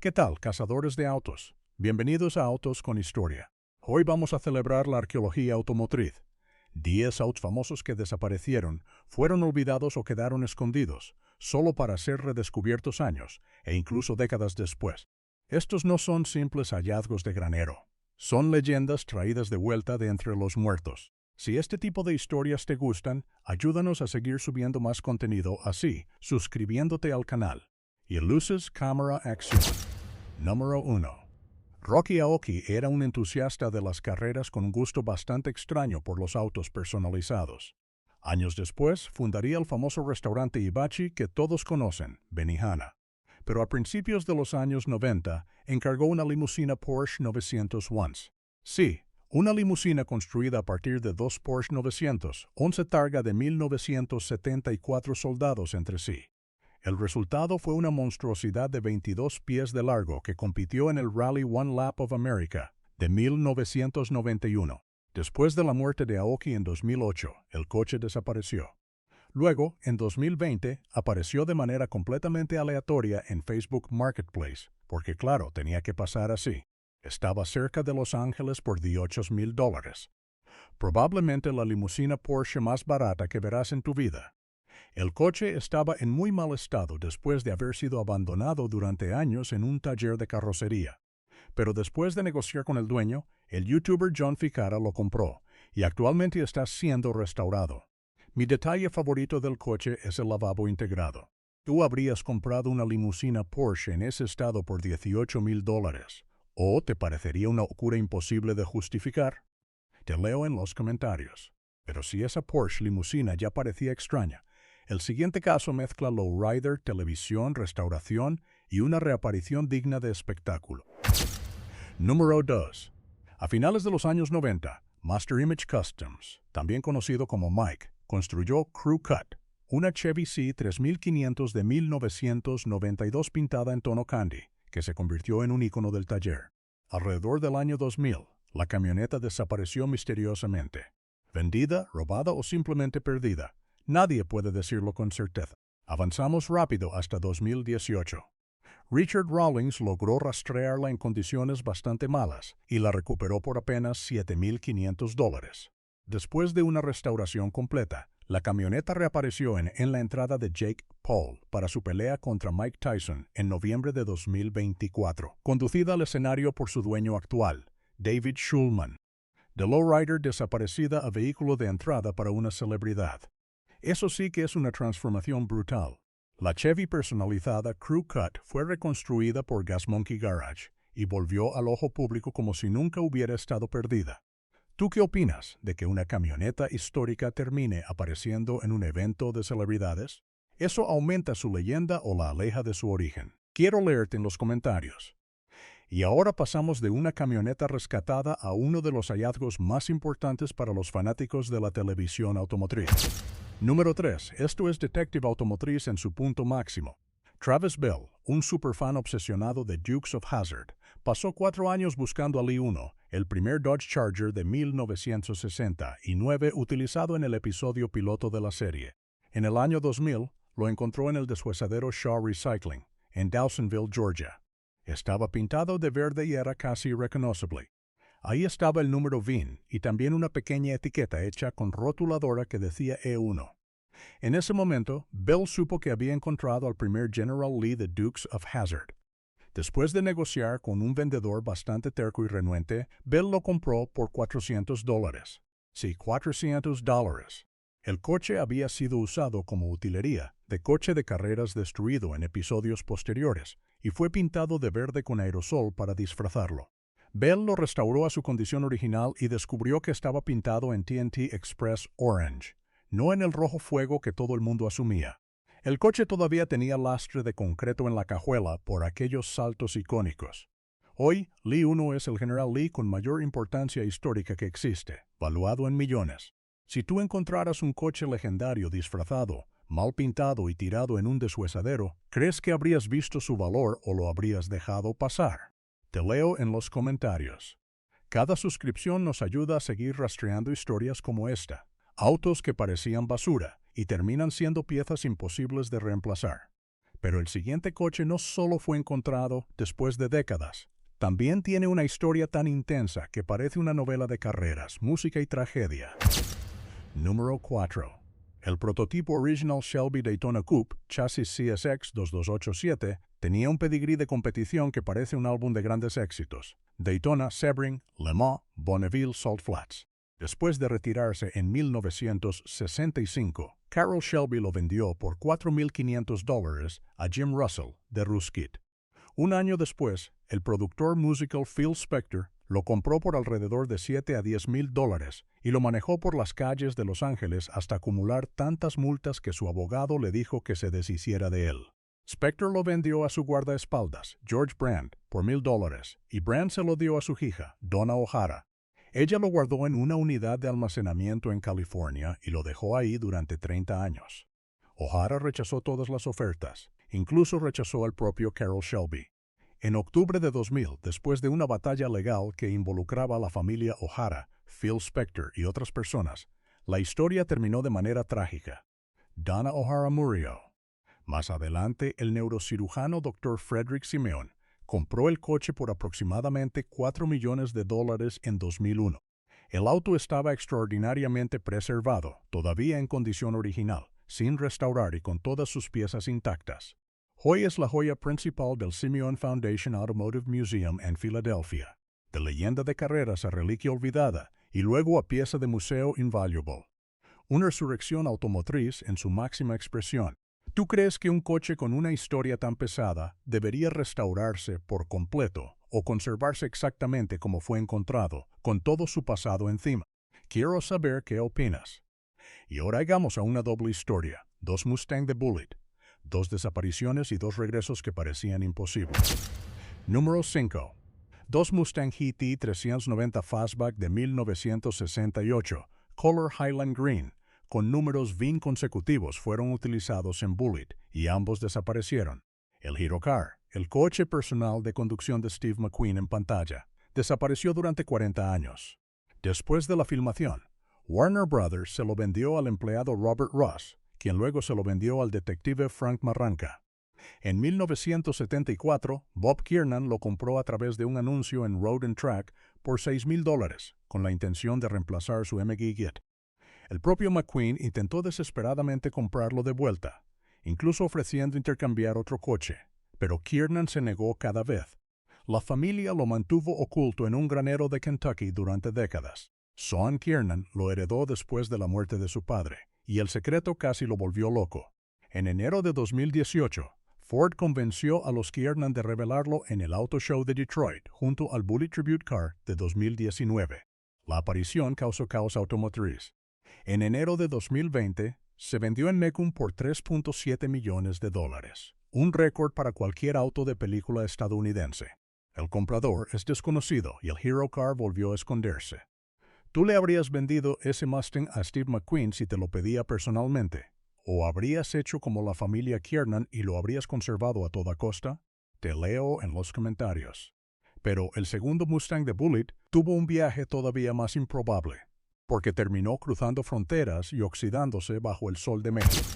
¿Qué tal, cazadores de autos? Bienvenidos a Autos con Historia. Hoy vamos a celebrar la arqueología automotriz. 10 autos famosos que desaparecieron, fueron olvidados o quedaron escondidos, solo para ser redescubiertos años e incluso décadas después. Estos no son simples hallazgos de granero. Son leyendas traídas de vuelta de entre los muertos. Si este tipo de historias te gustan, ayúdanos a seguir subiendo más contenido así, suscribiéndote al canal. Y luces, cámara, acción. Número 1. Rocky Aoki era un entusiasta de las carreras con un gusto bastante extraño por los autos personalizados. Años después, fundaría el famoso restaurante Hibachi que todos conocen, Benihana. Pero a principios de los años 90, encargó una limusina Porsche 911. Sí, una limusina construida a partir de dos Porsche 900, 11 targa de 1974 soldados entre sí. El resultado fue una monstruosidad de 22 pies de largo que compitió en el Rally One Lap of America de 1991. Después de la muerte de Aoki en 2008, el coche desapareció. Luego, en 2020, apareció de manera completamente aleatoria en Facebook Marketplace, porque claro, tenía que pasar así. Estaba cerca de Los Ángeles por $18,000. Probablemente la limusina Porsche más barata que verás en tu vida. El coche estaba en muy mal estado después de haber sido abandonado durante años en un taller de carrocería. Pero después de negociar con el dueño, el youtuber John Ficarra lo compró y actualmente está siendo restaurado. Mi detalle favorito del coche es el lavabo integrado. ¿Tú habrías comprado una limusina Porsche en ese estado por $18,000? ¿O te parecería una locura imposible de justificar? Te leo en los comentarios. Pero si esa Porsche limusina ya parecía extraña, el siguiente caso mezcla lowrider, televisión, restauración y una reaparición digna de espectáculo. Número 2. A finales de los años 90, Master Image Customs, también conocido como Mike, construyó Crew Cut, una Chevy C3500 de 1992 pintada en tono candy, que se convirtió en un ícono del taller. Alrededor del año 2000, la camioneta desapareció misteriosamente. Vendida, robada o simplemente perdida. Nadie puede decirlo con certeza. Avanzamos rápido hasta 2018. Richard Rawlings logró rastrearla en condiciones bastante malas y la recuperó por apenas $7,500. Después de una restauración completa, la camioneta reapareció en la entrada de Jake Paul para su pelea contra Mike Tyson en noviembre de 2024, conducida al escenario por su dueño actual, David Schulman. De lowrider desaparecida a vehículo de entrada para una celebridad. Eso sí que es una transformación brutal. La Chevy personalizada Crew Cut fue reconstruida por Gas Monkey Garage y volvió al ojo público como si nunca hubiera estado perdida. ¿Tú qué opinas de que una camioneta histórica termine apareciendo en un evento de celebridades? ¿Eso aumenta su leyenda o la aleja de su origen? Quiero leerte en los comentarios. Y ahora pasamos de una camioneta rescatada a uno de los hallazgos más importantes para los fanáticos de la televisión automotriz. Número 3. Esto es Detective Automotriz en su punto máximo. Travis Bell, un superfan obsesionado de Dukes of Hazzard, pasó 4 años buscando al I-1, el primer Dodge Charger de 1969 utilizado en el episodio piloto de la serie. En el año 2000, lo encontró en el deshuesadero Shaw Recycling, en Dawsonville, Georgia. Estaba pintado de verde y era casi irreconocible. Ahí estaba el número VIN y también una pequeña etiqueta hecha con rotuladora que decía E1. En ese momento, Bell supo que había encontrado al primer General Lee de Dukes of Hazzard. Después de negociar con un vendedor bastante terco y renuente, Bell lo compró por $400. Sí, $400. El coche había sido usado como utilería de coche de carreras destruido en episodios posteriores y fue pintado de verde con aerosol para disfrazarlo. Bell lo restauró a su condición original y descubrió que estaba pintado en TNT Express Orange, no en el rojo fuego que todo el mundo asumía. El coche todavía tenía lastre de concreto en la cajuela por aquellos saltos icónicos. Hoy, Lee 1 es el General Lee con mayor importancia histórica que existe, valuado en millones. Si tú encontraras un coche legendario disfrazado, mal pintado y tirado en un deshuesadero, ¿crees que habrías visto su valor o lo habrías dejado pasar? Te leo en los comentarios. Cada suscripción nos ayuda a seguir rastreando historias como esta. Autos que parecían basura y terminan siendo piezas imposibles de reemplazar. Pero el siguiente coche no solo fue encontrado después de décadas, también tiene una historia tan intensa que parece una novela de carreras, música y tragedia. Número 4. El prototipo Original Shelby Daytona Coupe, chasis CSX 2287, tenía un pedigrí de competición que parece un álbum de grandes éxitos: Daytona, Sebring, Le Mans, Bonneville, Salt Flats. Después de retirarse en 1965, Carroll Shelby lo vendió por $4,500 a Jim Russell de Ruskit. Un año después, el productor musical Phil Spector lo compró por alrededor de $7,000 a $10,000 y lo manejó por las calles de Los Ángeles hasta acumular tantas multas que su abogado le dijo que se deshiciera de él. Spector lo vendió a su guardaespaldas, George Brand, por $1,000 y Brand se lo dio a su hija, Donna O'Hara. Ella lo guardó en una unidad de almacenamiento en California y lo dejó ahí durante 30 años. O'Hara rechazó todas las ofertas, incluso rechazó al propio Carroll Shelby. En octubre de 2000, después de una batalla legal que involucraba a la familia O'Hara, Phil Spector y otras personas, la historia terminó de manera trágica. Donna O'Hara murió. Más adelante, el neurocirujano Dr. Frederick Simeon compró el coche por aproximadamente $4 millones en 2001. El auto estaba extraordinariamente preservado, todavía en condición original, sin restaurar y con todas sus piezas intactas. Hoy es la joya principal del Simeon Foundation Automotive Museum en Filadelfia, de leyenda de carreras a reliquia olvidada y luego a pieza de museo invaluable. Una resurrección automotriz en su máxima expresión. ¿Tú crees que un coche con una historia tan pesada debería restaurarse por completo o conservarse exactamente como fue encontrado, con todo su pasado encima? Quiero saber qué opinas. Y ahora llegamos a una doble historia: dos Mustang de Bullitt, dos desapariciones y dos regresos que parecían imposibles. Número 5. Dos Mustang GT 390 Fastback de 1968, Color Highland Green, con números VIN consecutivos, fueron utilizados en Bullitt y ambos desaparecieron. El Hero Car, el coche personal de conducción de Steve McQueen en pantalla, desapareció durante 40 años. Después de la filmación, Warner Brothers se lo vendió al empleado Robert Ross, quien luego se lo vendió al detective Frank Marranca. En 1974, Bob Kiernan lo compró a través de un anuncio en Road and Track por $6,000, con la intención de reemplazar su MG Git. El propio McQueen intentó desesperadamente comprarlo de vuelta, incluso ofreciendo intercambiar otro coche, pero Kiernan se negó cada vez. La familia lo mantuvo oculto en un granero de Kentucky durante décadas. Son Kiernan lo heredó después de la muerte de su padre, y el secreto casi lo volvió loco. En enero de 2018, Ford convenció a los Kiernan de revelarlo en el Auto Show de Detroit junto al Bullitt Tribute Car de 2019. La aparición causó caos automotriz. En enero de 2020, se vendió en Mecum por $3.7 millones, un récord para cualquier auto de película estadounidense. El comprador es desconocido y el Hero Car volvió a esconderse. ¿Tú le habrías vendido ese Mustang a Steve McQueen si te lo pedía personalmente? ¿O habrías hecho como la familia Kiernan y lo habrías conservado a toda costa? Te leo en los comentarios. Pero el segundo Mustang de Bullitt tuvo un viaje todavía más improbable, porque terminó cruzando fronteras y oxidándose bajo el sol de México.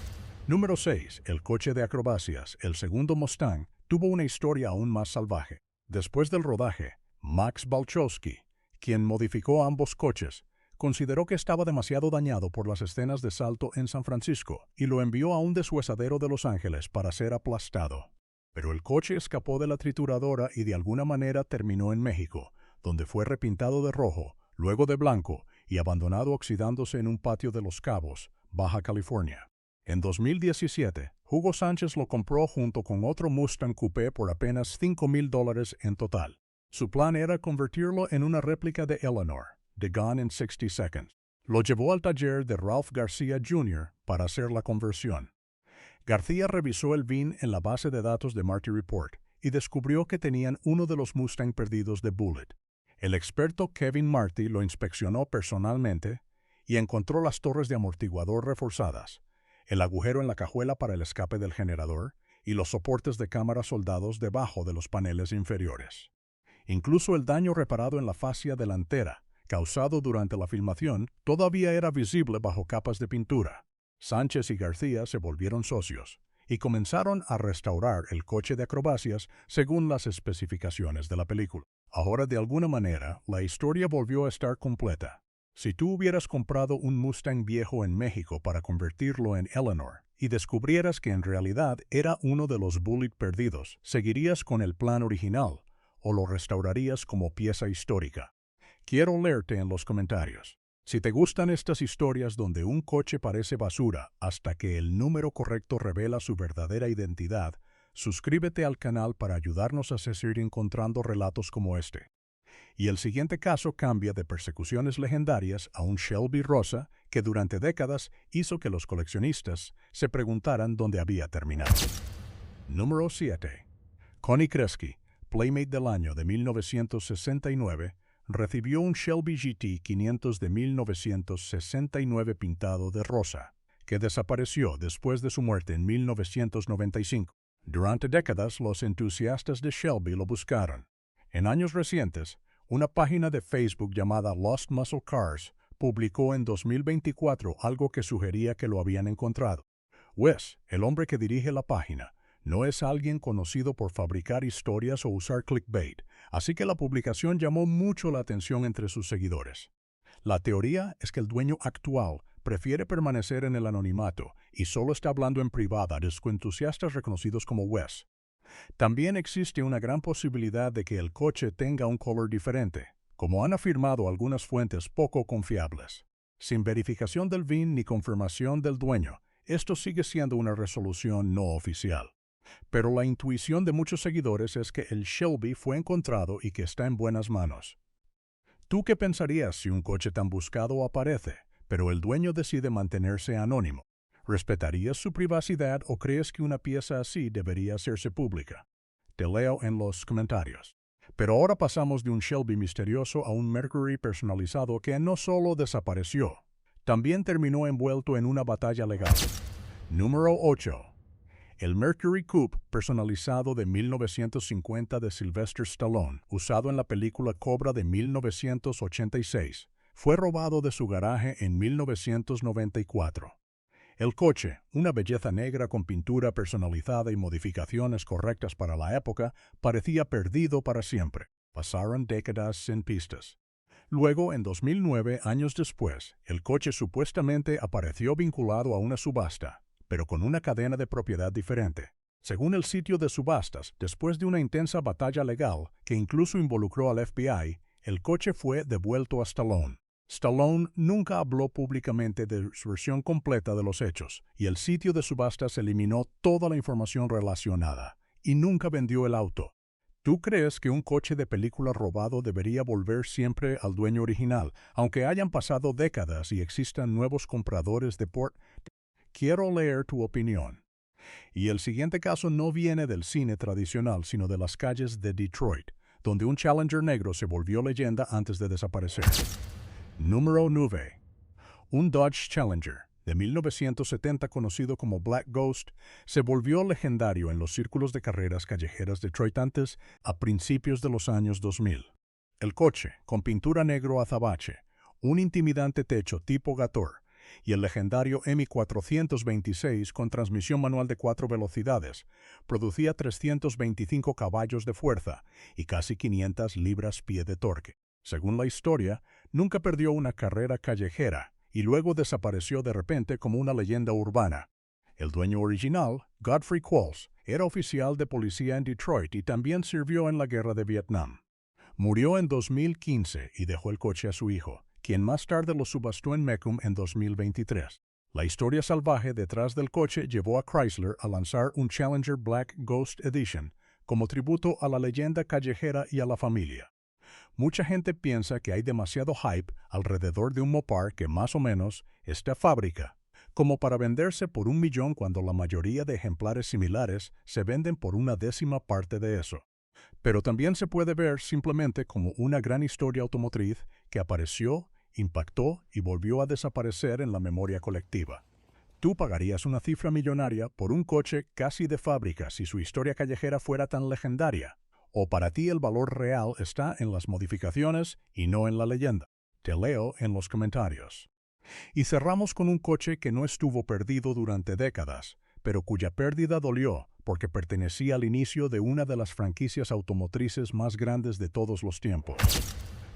Número 6. El coche de acrobacias, el segundo Mustang, tuvo una historia aún más salvaje. Después del rodaje, Max Balchowski, quien modificó ambos coches, consideró que estaba demasiado dañado por las escenas de salto en San Francisco y lo envió a un deshuesadero de Los Ángeles para ser aplastado. Pero el coche escapó de la trituradora y de alguna manera terminó en México, donde fue repintado de rojo, luego de blanco, y abandonado oxidándose en un patio de Los Cabos, Baja California. En 2017, Hugo Sánchez lo compró junto con otro Mustang Coupé por apenas $5,000 en total. Su plan era convertirlo en una réplica de Eleanor, de Gone in 60 Seconds. Lo llevó al taller de Ralph García Jr. para hacer la conversión. García revisó el VIN en la base de datos de Marty Report y descubrió que tenían uno de los Mustang perdidos de Bullitt. El experto Kevin Marty lo inspeccionó personalmente y encontró las torres de amortiguador reforzadas, el agujero en la cajuela para el escape del generador y los soportes de cámara soldados debajo de los paneles inferiores. Incluso el daño reparado en la fascia delantera, causado durante la filmación, todavía era visible bajo capas de pintura. Sánchez y García se volvieron socios, y comenzaron a restaurar el coche de acrobacias según las especificaciones de la película. Ahora, de alguna manera, la historia volvió a estar completa. Si tú hubieras comprado un Mustang viejo en México para convertirlo en Eleanor y descubrieras que en realidad era uno de los Bullitt perdidos, ¿seguirías con el plan original o lo restaurarías como pieza histórica? Quiero leerte en los comentarios. Si te gustan estas historias donde un coche parece basura hasta que el número correcto revela su verdadera identidad, suscríbete al canal para ayudarnos a seguir encontrando relatos como este. Y el siguiente caso cambia de persecuciones legendarias a un Shelby rosa que durante décadas hizo que los coleccionistas se preguntaran dónde había terminado. Número 7. Connie Kresge, Playmate del año de 1969, recibió un Shelby GT 500 de 1969 pintado de rosa, que desapareció después de su muerte en 1995. Durante décadas, los entusiastas de Shelby lo buscaron. En años recientes, una página de Facebook llamada Lost Muscle Cars publicó en 2024 algo que sugería que lo habían encontrado. Wes, el hombre que dirige la página, no es alguien conocido por fabricar historias o usar clickbait, así que la publicación llamó mucho la atención entre sus seguidores. La teoría es que el dueño actual prefiere permanecer en el anonimato y solo está hablando en privado a entusiastas reconocidos como Wes. También existe una gran posibilidad de que el coche tenga un color diferente, como han afirmado algunas fuentes poco confiables. Sin verificación del VIN ni confirmación del dueño, esto sigue siendo una resolución no oficial. Pero la intuición de muchos seguidores es que el Shelby fue encontrado y que está en buenas manos. ¿Tú qué pensarías si un coche tan buscado aparece, pero el dueño decide mantenerse anónimo? ¿Respetarías su privacidad o crees que una pieza así debería hacerse pública? Te leo en los comentarios. Pero ahora pasamos de un Shelby misterioso a un Mercury personalizado que no solo desapareció, también terminó envuelto en una batalla legal. Número 8. El Mercury Coupe personalizado de 1950 de Sylvester Stallone, usado en la película Cobra de 1986, fue robado de su garaje en 1994. El coche, una belleza negra con pintura personalizada y modificaciones correctas para la época, parecía perdido para siempre. Pasaron décadas sin pistas. Luego, en 2009, años después, el coche supuestamente apareció vinculado a una subasta, pero con una cadena de propiedad diferente. Según el sitio de subastas, después de una intensa batalla legal que incluso involucró al FBI, el coche fue devuelto a Stallone. Stallone nunca habló públicamente de su versión completa de los hechos, y el sitio de subastas eliminó toda la información relacionada, y nunca vendió el auto. ¿Tú crees que un coche de película robado debería volver siempre al dueño original, aunque hayan pasado décadas y existan nuevos compradores de Quiero leer tu opinión. Y el siguiente caso no viene del cine tradicional, sino de las calles de Detroit, donde un Challenger negro se volvió leyenda antes de desaparecer. Número 9. Un Dodge Challenger de 1970 conocido como Black Ghost se volvió legendario en los círculos de carreras callejeras detroitantes a principios de los años 2000. El coche, con pintura negro azabache, un intimidante techo tipo Gator, y el legendario M426 con transmisión manual de 4 velocidades, producía 325 caballos de fuerza y casi 500 libras-pie de torque. Según la historia, nunca perdió una carrera callejera y luego desapareció de repente como una leyenda urbana. El dueño original, Godfrey Qualls, era oficial de policía en Detroit y también sirvió en la guerra de Vietnam. Murió en 2015 y dejó el coche a su hijo, quien más tarde lo subastó en Mecum en 2023. La historia salvaje detrás del coche llevó a Chrysler a lanzar un Challenger Black Ghost Edition como tributo a la leyenda callejera y a la familia. Mucha gente piensa que hay demasiado hype alrededor de un Mopar que más o menos está a fábrica, como para venderse por $1 millón cuando la mayoría de ejemplares similares se venden por una décima parte de eso. Pero también se puede ver simplemente como una gran historia automotriz que apareció, impactó y volvió a desaparecer en la memoria colectiva. ¿Tú pagarías una cifra millonaria por un coche casi de fábrica si su historia callejera fuera tan legendaria? ¿O para ti el valor real está en las modificaciones y no en la leyenda? Te leo en los comentarios. Y cerramos con un coche que no estuvo perdido durante décadas, pero cuya pérdida dolió porque pertenecía al inicio de una de las franquicias automotrices más grandes de todos los tiempos.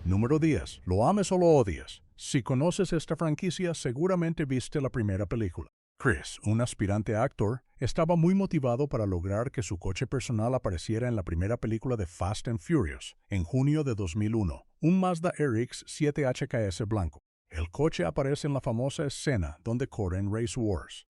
Número 10. Lo ames o lo odies. Si conoces esta franquicia, seguramente viste la primera película. Chris, un aspirante a actor, estaba muy motivado para lograr que su coche personal apareciera en la primera película de Fast and Furious, en junio de 2001, un Mazda RX 7 HKS blanco. El coche aparece en la famosa escena donde corren Race Wars.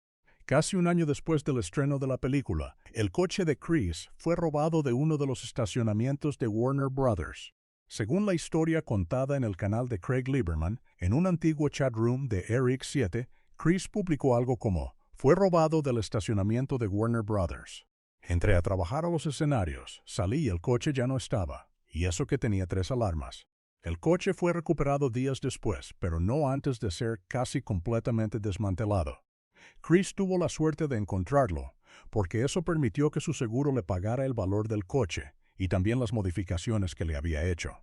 Casi un año después del estreno de la película, el coche de Chris fue robado de uno de los estacionamientos de Warner Brothers. Según la historia contada en el canal de Craig Lieberman, en un antiguo chatroom de RX-7, Chris publicó algo como: "Fue robado del estacionamiento de Warner Brothers. Entré a trabajar a los escenarios, salí y el coche ya no estaba, y eso que tenía 3 alarmas". El coche fue recuperado días después, pero no antes de ser casi completamente desmantelado. Chris tuvo la suerte de encontrarlo, porque eso permitió que su seguro le pagara el valor del coche y también las modificaciones que le había hecho.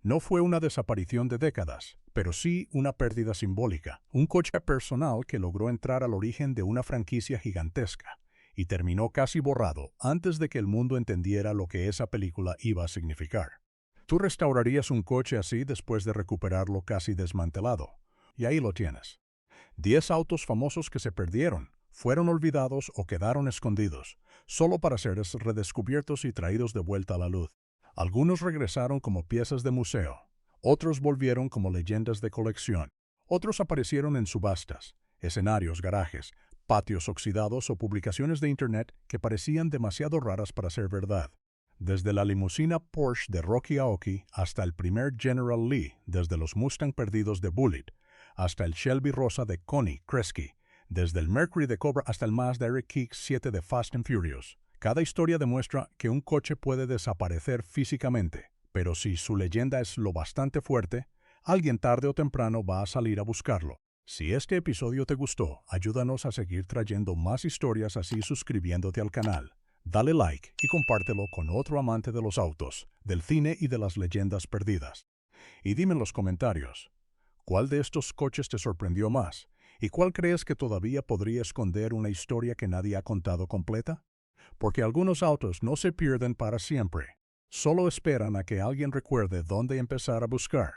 No fue una desaparición de décadas, pero sí una pérdida simbólica. Un coche personal que logró entrar al origen de una franquicia gigantesca y terminó casi borrado antes de que el mundo entendiera lo que esa película iba a significar. ¿Tú restaurarías un coche así después de recuperarlo casi desmantelado? Y ahí lo tienes. 10 autos famosos que se perdieron, fueron olvidados o quedaron escondidos, solo para ser redescubiertos y traídos de vuelta a la luz. Algunos regresaron como piezas de museo, otros volvieron como leyendas de colección, otros aparecieron en subastas, escenarios, garajes, patios oxidados o publicaciones de Internet que parecían demasiado raras para ser verdad. Desde la limusina Porsche de Rocky Aoki hasta el primer General Lee, desde los Mustang perdidos de Bullitt, hasta el Shelby rosa de Connie Kresge, desde el Mercury de Cobra hasta el Mazda RX-7 de Fast and Furious. Cada historia demuestra que un coche puede desaparecer físicamente, pero si su leyenda es lo bastante fuerte, alguien tarde o temprano va a salir a buscarlo. Si este episodio te gustó, ayúdanos a seguir trayendo más historias así suscribiéndote al canal. Dale like y compártelo con otro amante de los autos, del cine y de las leyendas perdidas. Y dime en los comentarios, ¿cuál de estos coches te sorprendió más? ¿Y cuál crees que todavía podría esconder una historia que nadie ha contado completa? Porque algunos autos no se pierden para siempre, solo esperan a que alguien recuerde dónde empezar a buscar.